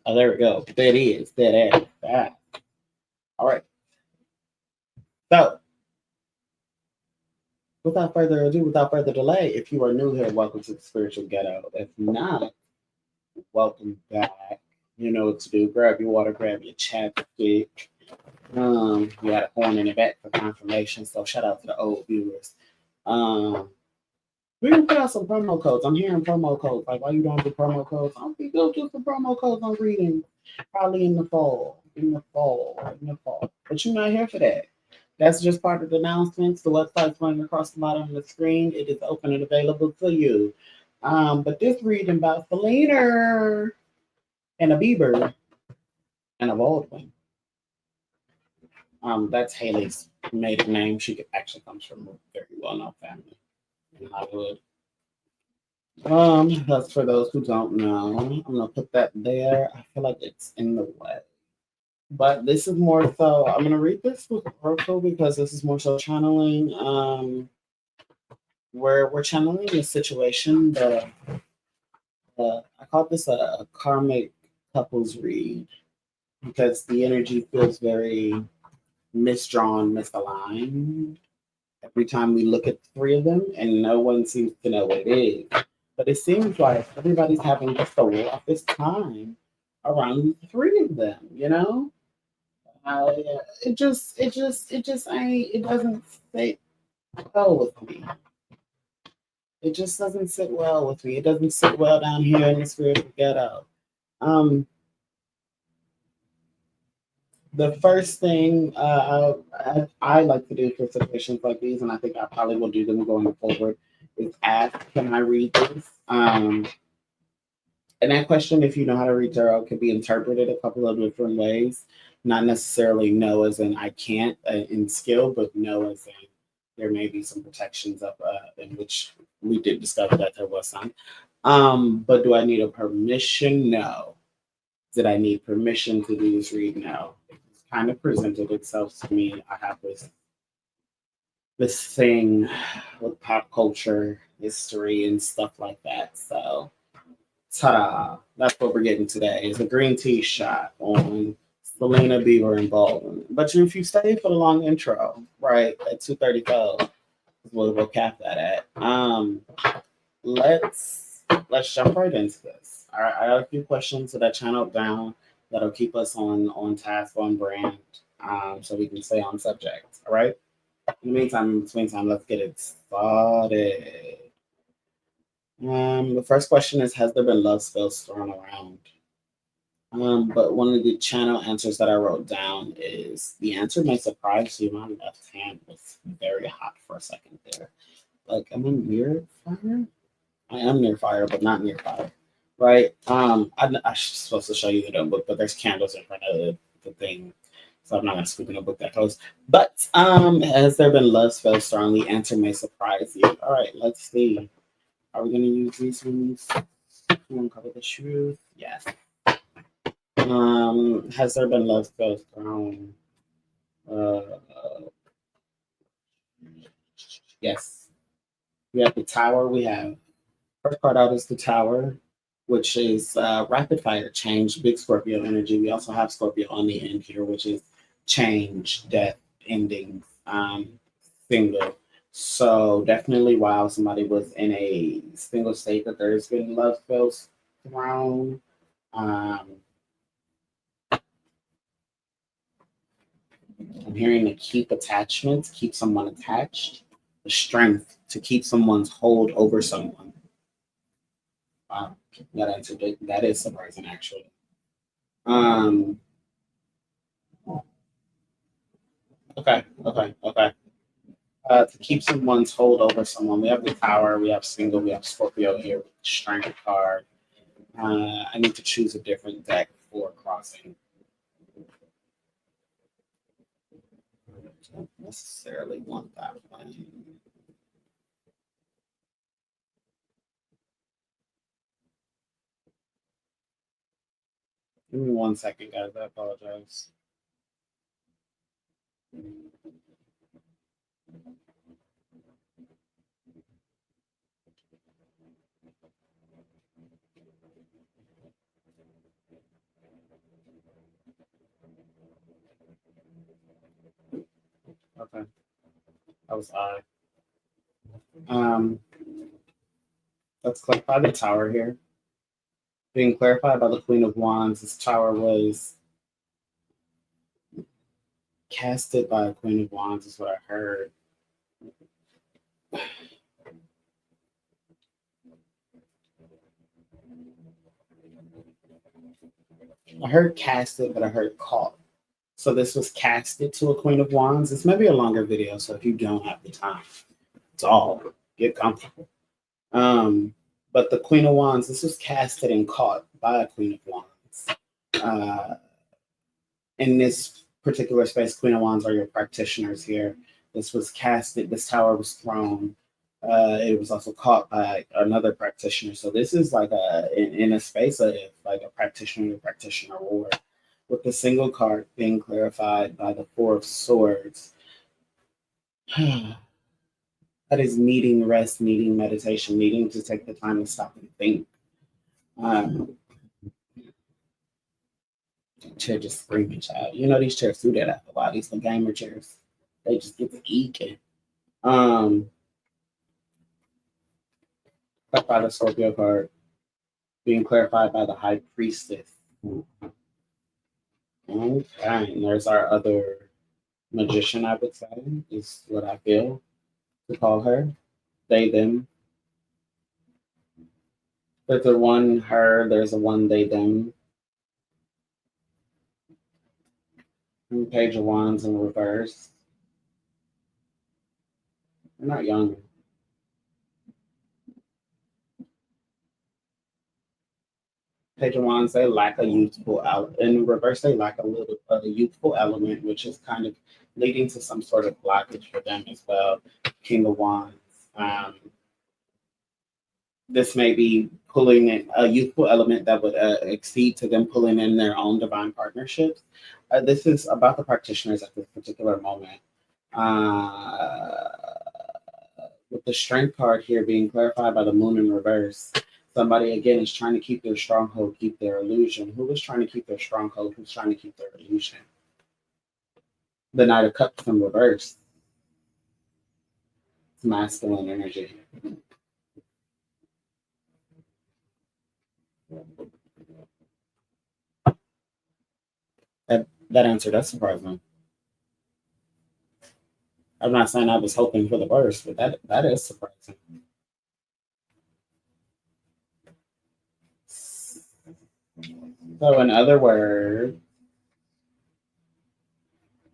Oh, there we go. There it is. There it is. Ah. All right. So, without further ado, without further delay, if you are new here, welcome to the Spiritual Ghetto. If not, welcome back. You know what to do. Grab your water, grab your chapstick. You had a horn in the back for confirmation, so shout out to the old viewers. Um, we're gonna put out some promo codes. I'm hearing promo codes. Like, why you don't do promo codes? I'll be go do some promo codes on reading, probably in the fall, in the fall. But you're not here for that. That's just part of the announcements. The website's running across the bottom of the screen. It is open and available to you. But this reading about Selena and a Bieber and a baldwin. That's Haley's maiden name. She actually comes from a very well-known family in Hollywood. That's for those who don't know. I'm gonna put that there. I feel like it's in the way. But this is more so I'm gonna read this with Oracle because this is more so channeling. Where we're channeling a situation that I call this a karmic couples read because the energy feels very misdrawn, misaligned every time we look at the three of them, and no one seems to know what it is. But it seems like everybody's having just the roughest time around the three of them. Uh, it just ain't. It doesn't sit well with me. It just doesn't sit well with me. It doesn't sit well down here in the spiritual ghetto. Um, the first thing I like to do for situations like these, and I think I probably will do them going forward, is ask, "Can I read this?" And that question, if you know how to read tarot, could be interpreted a couple of different ways. Not necessarily no as in I can't in skill, but no as in there may be some protections up in which we did discover that there was some. But do I need a permission? No. Did I need permission to do this read? No. It's kind of presented itself to me. I have this thing with pop culture, history, and stuff like that. So ta-da! That's what we're getting today. Is a green tea shot on Selena, Bieber, and Baldwin. But if you stay for the long intro, right at 2:34, we'll cap that at. Let's jump right into this. All right, I got a few questions that I channeled down that'll keep us on task, on brand, so we can stay on subject. All right. In between time, let's get it started. The first question is: Has there been love spells thrown around? But one of the channel answers that I wrote down is the answer may surprise you. My left hand was very hot for a second there. Like, am I near fire? I am near fire, but not near fire. Right? I supposed to show you the notebook, but there's candles in front of the thing. So I'm not gonna scoop in a book that close. But has there been love spells thrown? The answer may surprise you. All right, let's see. Are we gonna use these ones? Uncover the truth. Yes. Has there been love spells thrown? Uh, yes. We have the tower. We have first part out is the tower, which is rapid fire change, big Scorpio energy. We also have Scorpio on the end here, which is change, death, endings, single. So definitely, while somebody was in a single state, that there's been love spells thrown. Um, I'm hearing to keep attachments, keep someone attached, the strength to keep someone's hold over someone. Wow, that is surprising actually. Um, okay. To keep someone's hold over someone, we have the Tower, we have Single, we have Scorpio here with the Strength card. I need to choose a different deck for crossing. I don't necessarily want that one. Give me 1 second, guys. I apologize. Okay, that was odd. Um, let's clarify the tower here. Being clarified by the Queen of Wands, this tower was casted by a Queen of Wands, is what I heard. I heard casted, but I heard caught. So this was casted to a Queen of Wands. This may be a longer video, so if you don't have the time, it's all get comfortable. But the Queen of Wands, this was casted and caught by a Queen of Wands. In this particular space, Queen of Wands are your practitioners here. This was casted, this tower was thrown. It was also caught by another practitioner. So this is like in a space of like a practitioner to practitioner war. With the single card being clarified by the Four of Swords. That is needing rest, needing meditation, needing to take the time to stop and think. Chair just screaming, child. You know these chairs do that after a while. These little gamer chairs, they just get to eking. By the Scorpio card, being clarified by the High Priestess. Okay, and there's our other magician, I would say, is what I feel to call her. They, them. There's a one her, there's a one they, them. Page of Wands in reverse. They're not young. Page of Wands, they lack a youthful element. In reverse, they lack a little youthful element, which is kind of leading to some sort of blockage for them as well. King of Wands. This may be pulling in a youthful element that would exceed to them pulling in their own divine partnerships. This is about the practitioners at this particular moment. With the strength card here being clarified by the moon in reverse, somebody again is trying to keep their stronghold, keep their illusion. Who is trying to keep their stronghold? Who's trying to keep their illusion? The Knight of Cups in reverse. It's masculine energy. That answer does surprise me. I'm not saying I was hoping for the worst, but that is surprising. So in other words,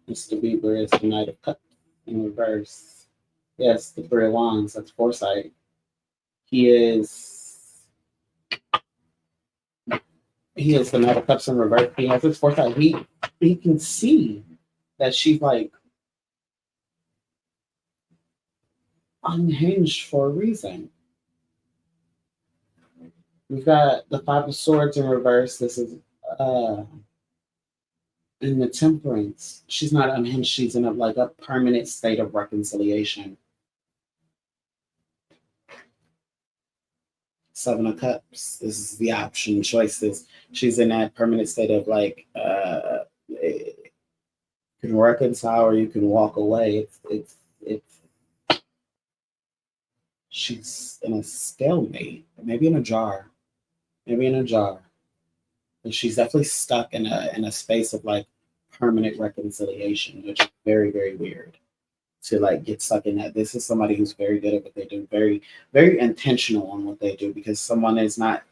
Mr. Bieber is the Knight of Cups in reverse. Yes, the Three of Wands, that's foresight. He is the Knight of Cups in reverse. He has his foresight. He can see that she's like unhinged for a reason. We've got the Five of Swords in reverse. This is in the Temperance. She's not unhinged. She's in a permanent state of reconciliation. Seven of Cups. This is the option choices. She's in that permanent state of you can reconcile or you can walk away. It's she's in a stalemate, maybe in a jar. But she's definitely stuck in a space of permanent reconciliation, which is very, very weird to get stuck in that. This is somebody who's very good at what they do, very, very intentional on what they do, because someone is not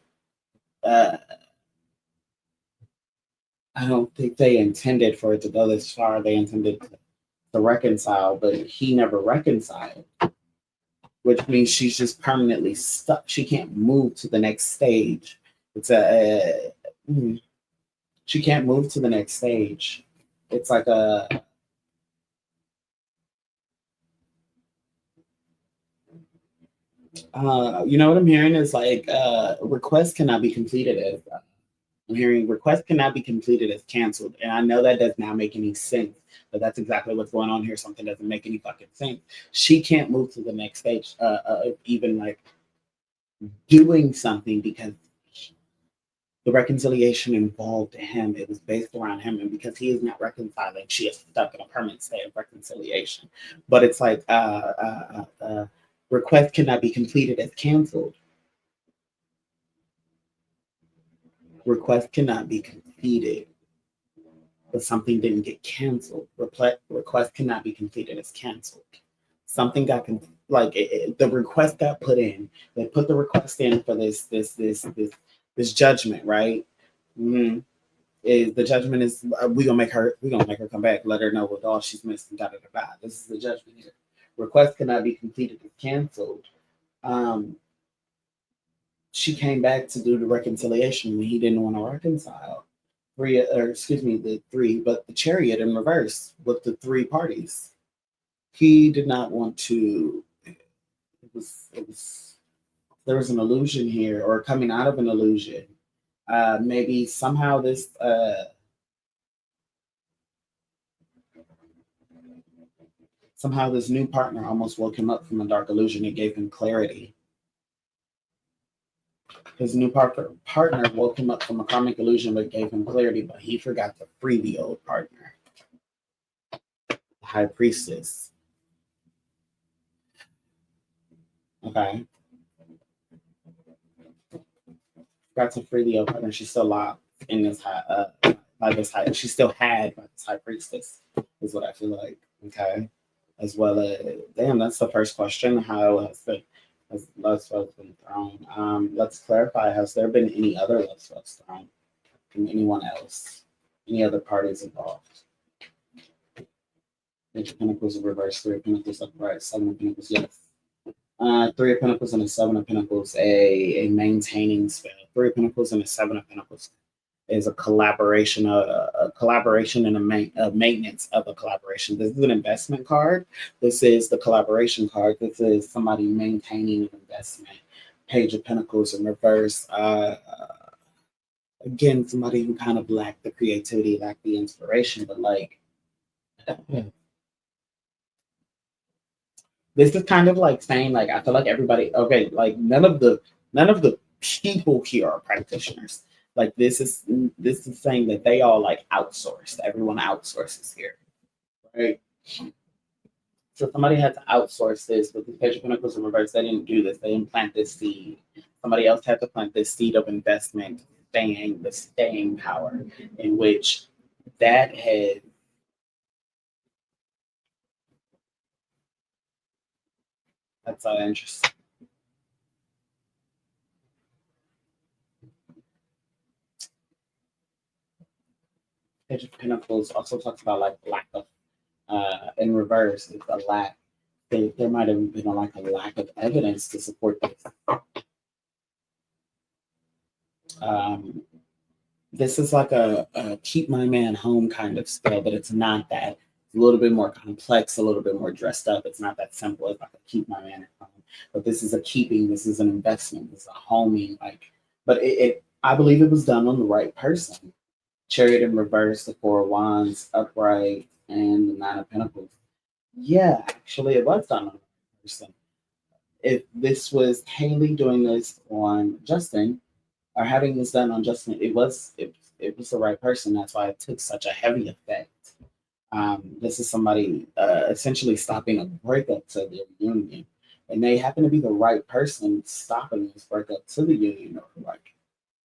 I don't think they intended for it to go this far. They intended to reconcile, but he never reconciled, which means she's just permanently stuck. She can't move to the next stage. She can't move to the next stage. It's like you know what I'm hearing is requests cannot be completed as I'm hearing requests cannot be completed as canceled. And I know that does not make any sense, but that's exactly what's going on here. Something doesn't make any fucking sense. She can't move to the next stage, even doing something, because The reconciliation involved him. It was based around him. And because he is not reconciling, she is stuck in a permanent state of reconciliation. But it's like request cannot be completed as canceled. Request cannot be completed, but something didn't get canceled. Request cannot be completed as canceled. Something got the request got put in. They put the request in for this judgment, right? Mm-hmm. The judgment is we gonna make her come back, let her know what all she's missing. Da da da da. This is the judgment here. Request cannot be completed as canceled. Um, she came back to do the reconciliation when he didn't want to reconcile. The three, but the chariot in reverse with the three parties. He did not want to. It was there was an illusion here, or coming out of an illusion. Maybe somehow this new partner almost woke him up from a dark illusion. It gave him clarity. His new partner woke him up from a karmic illusion, but gave him clarity. But he forgot to free the old partner, the high priestess. Okay, forgot to free the old partner. She's still locked in this by this high. She's still had by this high priestess, is what I feel like. Okay, as well as damn. That's the first question. How has love spells been thrown? Let's clarify. Has there been any other love spells thrown from anyone else? Any other parties involved? Page of Pentacles in reverse, Three of Pentacles upright, Seven of Pentacles, yes. Three of Pentacles and a Seven of Pentacles, a maintaining spell. Three of Pentacles and a Seven of Pentacles is a collaboration, a collaboration and a maintenance of a collaboration. This is an investment card. This is the collaboration card. This is somebody maintaining an investment. Page of Pentacles in reverse. Again, somebody who kind of lacked the creativity, lacked the inspiration, but like this is kind of like saying like I feel like everybody okay, like none of the people here are practitioners. Like this is saying that they all like outsourced. Everyone outsources here, right? So somebody had to outsource this with the Page of Pentacles in reverse. They didn't do this. They didn't plant this seed. Somebody else had to plant this seed of investment, the staying power, in which that had that's interesting. Page of Pentacles also talks about like lack of in reverse. It's a lack. There might have been a lack of evidence to support this. Um, this is like a keep my man home kind of spell, but it's not that. It's a little bit more complex, a little bit more dressed up. It's not that simple. It's like a keep my man at home. But this is a keeping. This is an investment. This is a homing. But I believe it was done on the right person. Chariot in reverse, the Four of Wands upright, and the Nine of Pentacles. Yeah, actually, it was done on the right person. If this was Haley doing this on Justin, or having this done on Justin, it was the right person. That's why it took such a heavy effect. This is somebody essentially stopping a breakup to their union, and they happen to be the right person stopping this breakup to the union, or like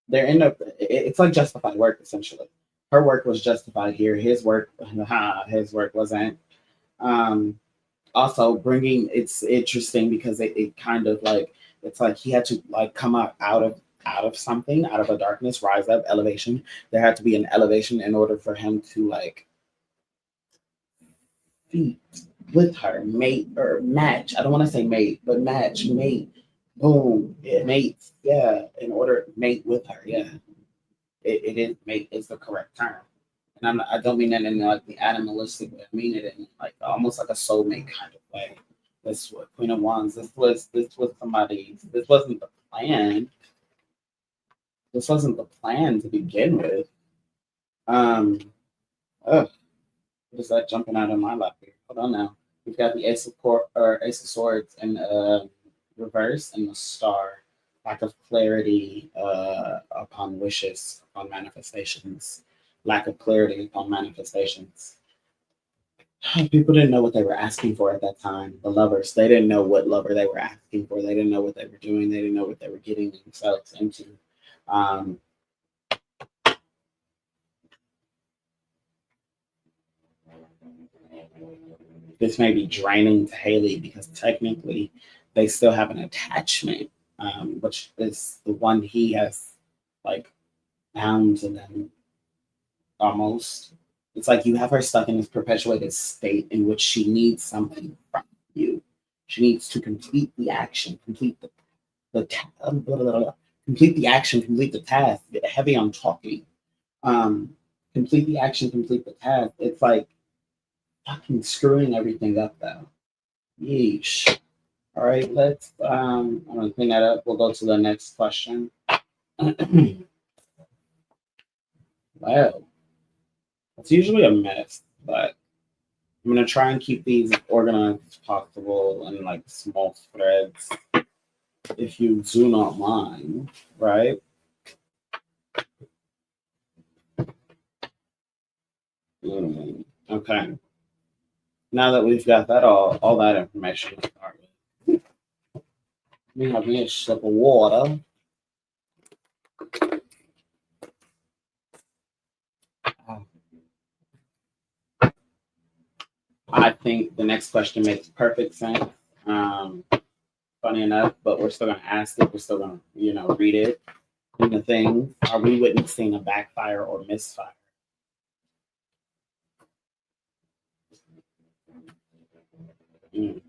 they're in a. It's like justified work essentially. Her work was justified here. His work wasn't. Um, Also bringing it's interesting because it kind of like it's like he had to like come out of something, out of a darkness, rise up, elevation. There had to be an elevation in order for him to like be with her, mate or match. I don't want to say mate, but match, mate, boom, yeah, mate, yeah. In order mate with her, yeah. It is mate is the correct term. And I don't mean that in like the animalistic way. I mean it in like almost like a soulmate kind of way. That's what Queen of Wands. This was somebody. This wasn't the plan. This wasn't the plan to begin with. Um, ugh, what is that jumping out of my lap here? Hold on now. We've got the Ace of Swords in reverse and the Star. lack of clarity upon wishes, upon manifestations, lack of clarity upon manifestations. People didn't know what they were asking for at that time. The lovers, they didn't know what lover they were asking for. They didn't know what they were doing. They didn't know what they were getting themselves into. Um, this may be draining to Haley because technically they still have an attachment, which is the one he has like bound to them almost. It's like you have her stuck in this perpetuated state in which she needs something from you. She needs to complete the action, blah, blah, blah, complete the action, complete the task. Get heavy on talking. Um, complete the action, complete the task. It's like fucking screwing everything up though. Yeesh. All right, let's I'm gonna clean that up. We'll go to the next question. Wow. It's usually a mess, but I'm gonna try and keep these organized as possible in like small threads, if you do not mind, right? Okay. Now that we've got that all that information started, we have me a sip of water. I think the next question makes perfect sense. Um, Funny enough, but we're still gonna ask it. We're still gonna, read it in the thing. Are we witnessing a backfire or misfire? Mm.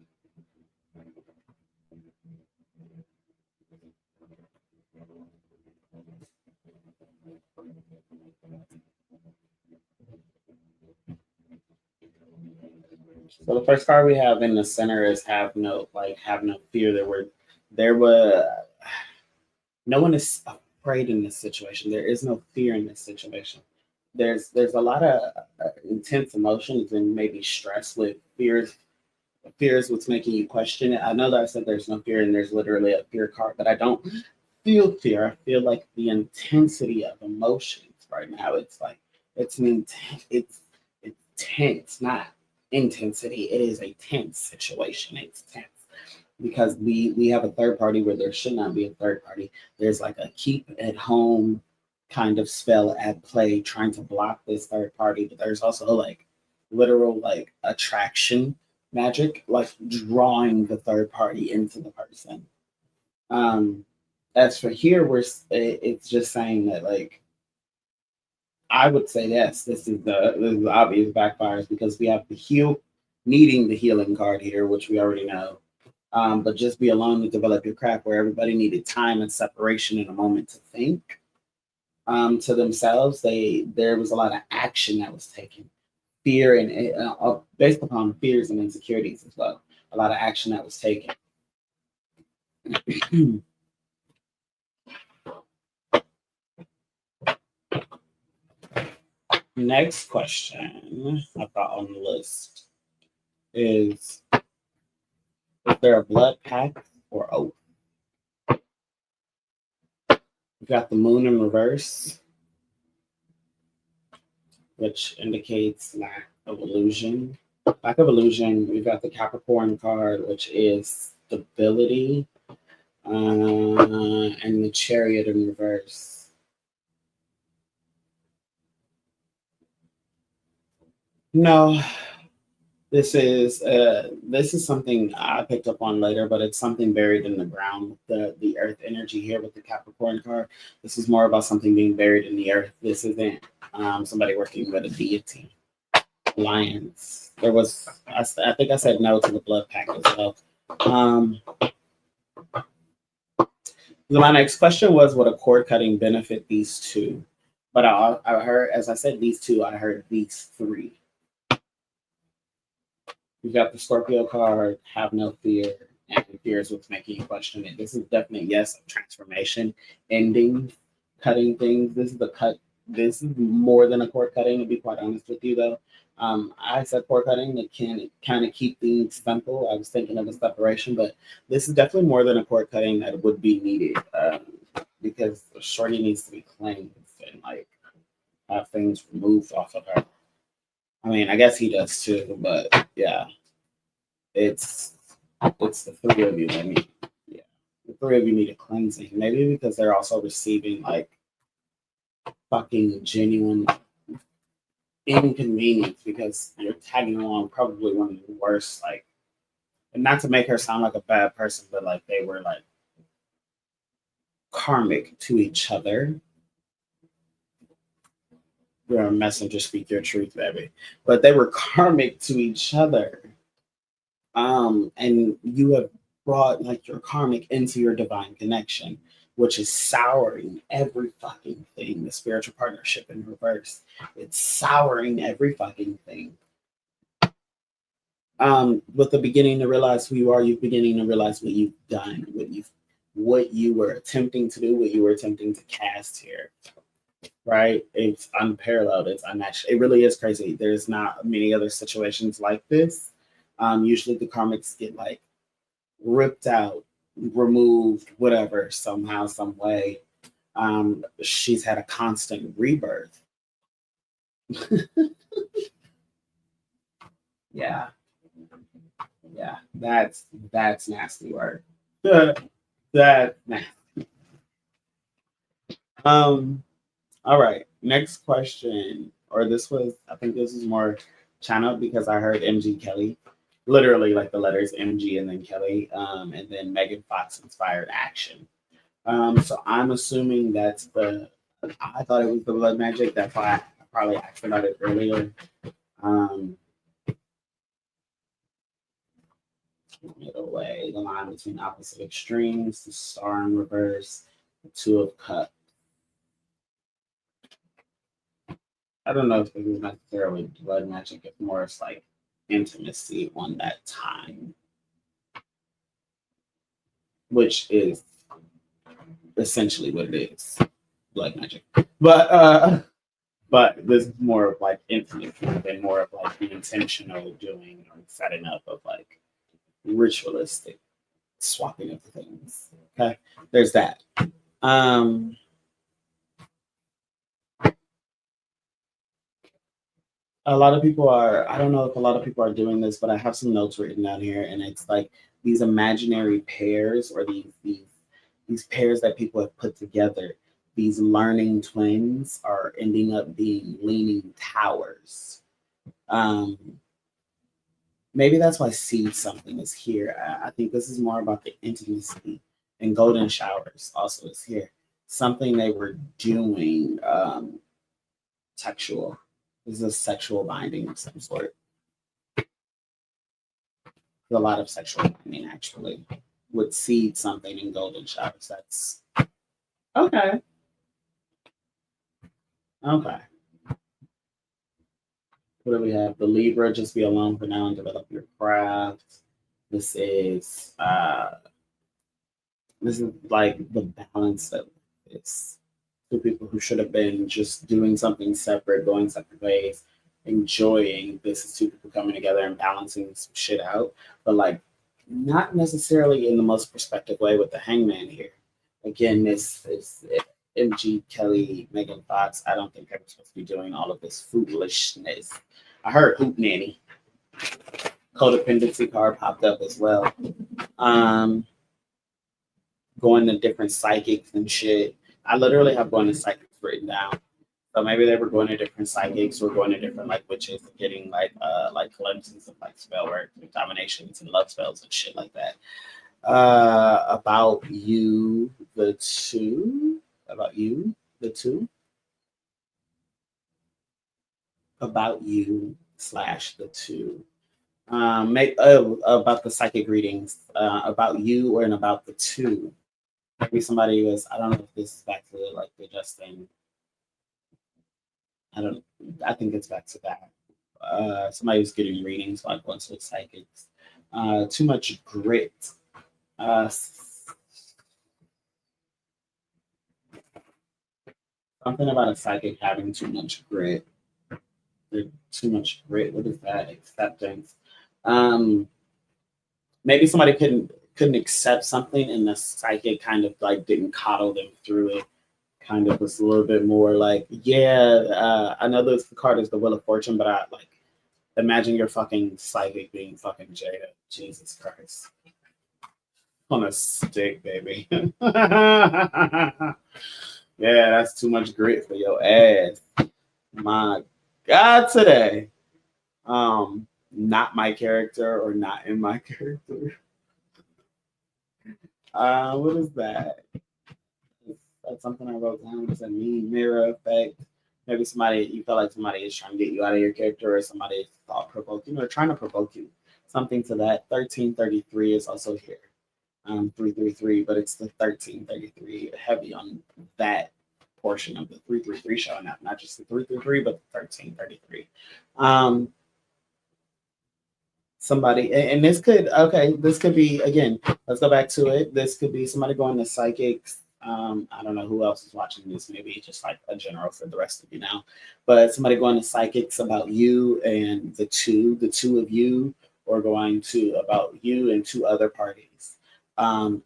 So the first card we have in the center is have no fear. There were no one is afraid in this situation. There is no fear in this situation. There's a lot of intense emotions and maybe stress with fears. Fear is what's making you question it. I know that I said there's no fear and there's literally a fear card, but I don't feel fear. I feel like the intensity of emotions right now. It's like it's tense, not intensity. It is a tense situation. It's tense because we have a third party where there should not be a third party. There's like a keep at home kind of spell at play trying to block this third party, but there's also like literal like attraction magic, like drawing the third party into the person. Um, as for here, it's just saying that like I would say yes, this is the obvious backfires because we have the heal needing the healing card here, which we already know. But just be alone to develop your craft where everybody needed time and separation and a moment to think to themselves. There was a lot of action that was taken, fear and based upon fears and insecurities as well. A lot of action that was taken. Next question I've got on the list is there a blood pact or oath? We've got the moon in reverse, which indicates lack of illusion. Lack of illusion. We've got the Capricorn card, which is stability, and the Chariot in reverse. No, this is something I picked up on later, but it's something buried in the ground. The earth energy here with the Capricorn card. This is more about something being buried in the earth. This isn't somebody working with a deity. Lions. I think I said no to the blood pact as well. My next question was, would a cord cutting benefit these two? But I heard, as I said, these two. I heard these three. You've got the Scorpio card, have no fear, and fear is what's making you question it. This is definitely yes, transformation, ending, cutting things. This is the cut. this is more than a cord cutting, to be quite honest with you, though. I said cord cutting, it can kind of keep things simple. I was thinking of a separation, but this is definitely more than a cord cutting that would be needed, because Shorty needs to be cleansed and like have things removed off of her. I mean, I guess he does too, but yeah, it's it's the three of you that need, yeah, the three of you need a cleansing. Maybe because they're also receiving like fucking genuine inconvenience because you're tagging along probably one of the worst, like, and not to make her sound like a bad person, but like they were like karmic to each other. You're a messenger, speak your truth, baby. But they were karmic to each other. And you have brought like your karmic into your divine connection, which is souring every fucking thing. The spiritual partnership in reverse, it's souring every fucking thing. With the beginning to realize who you are, you're beginning to realize what you've done, what you were attempting to do, what you were attempting to cast here. Right? It's unparalleled. It's unmatched. It really is crazy. There's not many other situations like this. Usually the karmics get like ripped out, removed, whatever, somehow, some way. She's had a constant rebirth. Yeah, yeah, that's nasty work. That nasty. Um, all right, next question. Or this was, I think this is more China because I heard MG Kelly, literally like the letters MG and then Kelly, and then Megan Fox inspired action. So I'm assuming that's the. I thought it was the blood magic. That's why I probably asked about it earlier. Um, Middle way, the line between opposite extremes, the star in reverse, the two of cups. I don't know if it was necessarily blood magic. It's more it's like intimacy on that time, which is essentially what it is, blood magic. But this is more of like intimacy than more of like the intentional doing or setting up of like ritualistic swapping of things. Okay, there's that. Um, a lot of people are. I don't know if a lot of people are doing this, but I have some notes written down here, and it's like these imaginary pairs or these pairs that people have put together. These learning twins are ending up being leaning towers. Um, Maybe that's why seed something is here. I think this is more about the intimacy, and golden showers also is here. Something they were doing sexual. This is a sexual binding of some sort. A lot of sexual binding actually with seed something in golden showers. That's okay. Okay. What do we have? The Libra, just be alone for now and develop your craft. This is uh this is like the balance of this. To people who should have been just doing something separate, going separate ways, enjoying. This is two people coming together and balancing some shit out, but like not necessarily in the most perspective way with the hangman here. Again, this is MG Kelly, Megan Fox. I don't think they were supposed to be doing all of this foolishness. I heard hoop nanny. Codependency card popped up as well. Um, Going to different psychics and shit. I literally have going to psychics written down. So maybe they were going to different psychics or going to different like witches and getting like glimpses of like spell work and dominations and love spells and shit like that. About you, the two. About you, the two. About you slash the two. Make about the psychic readings. About you or and about the two. Maybe somebody was. I don't know if this is back to like the Justin. I don't. I think it's back to that. Somebody was getting readings like once with psychics. Too much grit. Uh, Something about a psychic having too much grit. Too much grit. What is that? Acceptance. Um, Maybe somebody couldn't accept something, and the psychic kind of like didn't coddle them through it. Kind of was a little bit more like, yeah, I know this card is the Wheel of Fortune, but I like imagine your fucking psychic being fucking Jada. Jesus Christ. On a stick, baby. Yeah, that's too much grit for your ass. My God, today. Not my character or not in my character. What is that? That's something I wrote down. What does that mean? Mirror effect. Maybe somebody you feel like somebody is trying to get you out of your character, or somebody is thought provoking or trying to provoke you. Something to that. 1333 is also here. 333, but it's the 1333 heavy on that portion of the 333 showing up, not just the 333, but the 1333. Somebody, and this could, okay, this could be, again, let's go back to it. This could be somebody going to psychics. I don't know who else is watching this, maybe just like a general for the rest of you now, but somebody going to psychics about you and the two of you, or going to about you and two other parties.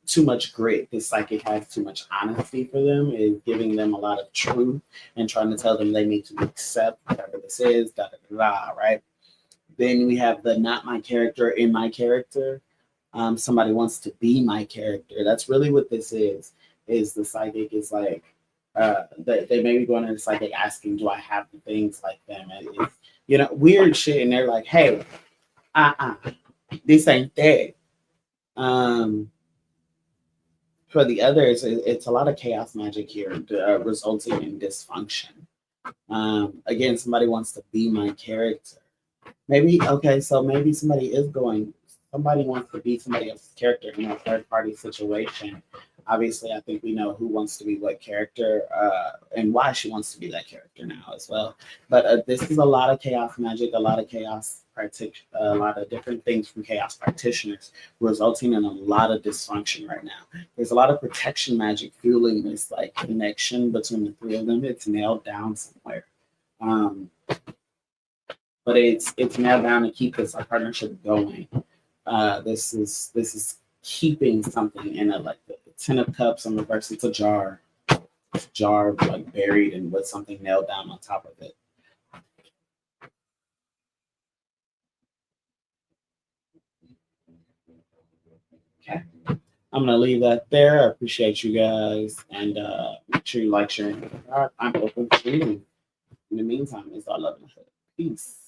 Too much grit. This psychic has too much honesty for them, is giving them a lot of truth and trying to tell them they need to accept whatever this is, da da da da, right? Then we have the not my character in my character. Somebody wants to be my character. That's really what this is. Is the psychic is like they may be going to the psychic asking, do I have the things like them? And it's, weird shit. And they're like, hey, this ain't that. For the others, it's a lot of chaos magic here, resulting in dysfunction. Again, somebody wants to be my character. Maybe, okay, so maybe somebody wants to be somebody else's character in a third party situation. Obviously, I think we know who wants to be what character, and why she wants to be that character now as well. But this is a lot of chaos magic, a lot of a lot of different things from chaos practitioners, resulting in a lot of dysfunction right now. There's a lot of protection magic fueling this like connection between the three of them. It's nailed down somewhere. But it's nailed down to keep this partnership going. This is keeping something in it, like the 10 of Cups in reverse. It's a jar, like buried and with something nailed down on top of it. Okay, I'm gonna leave that there. I appreciate you guys, and make sure you like, sharing. I'm open for reading. In the meantime, it's all love and hood. Peace.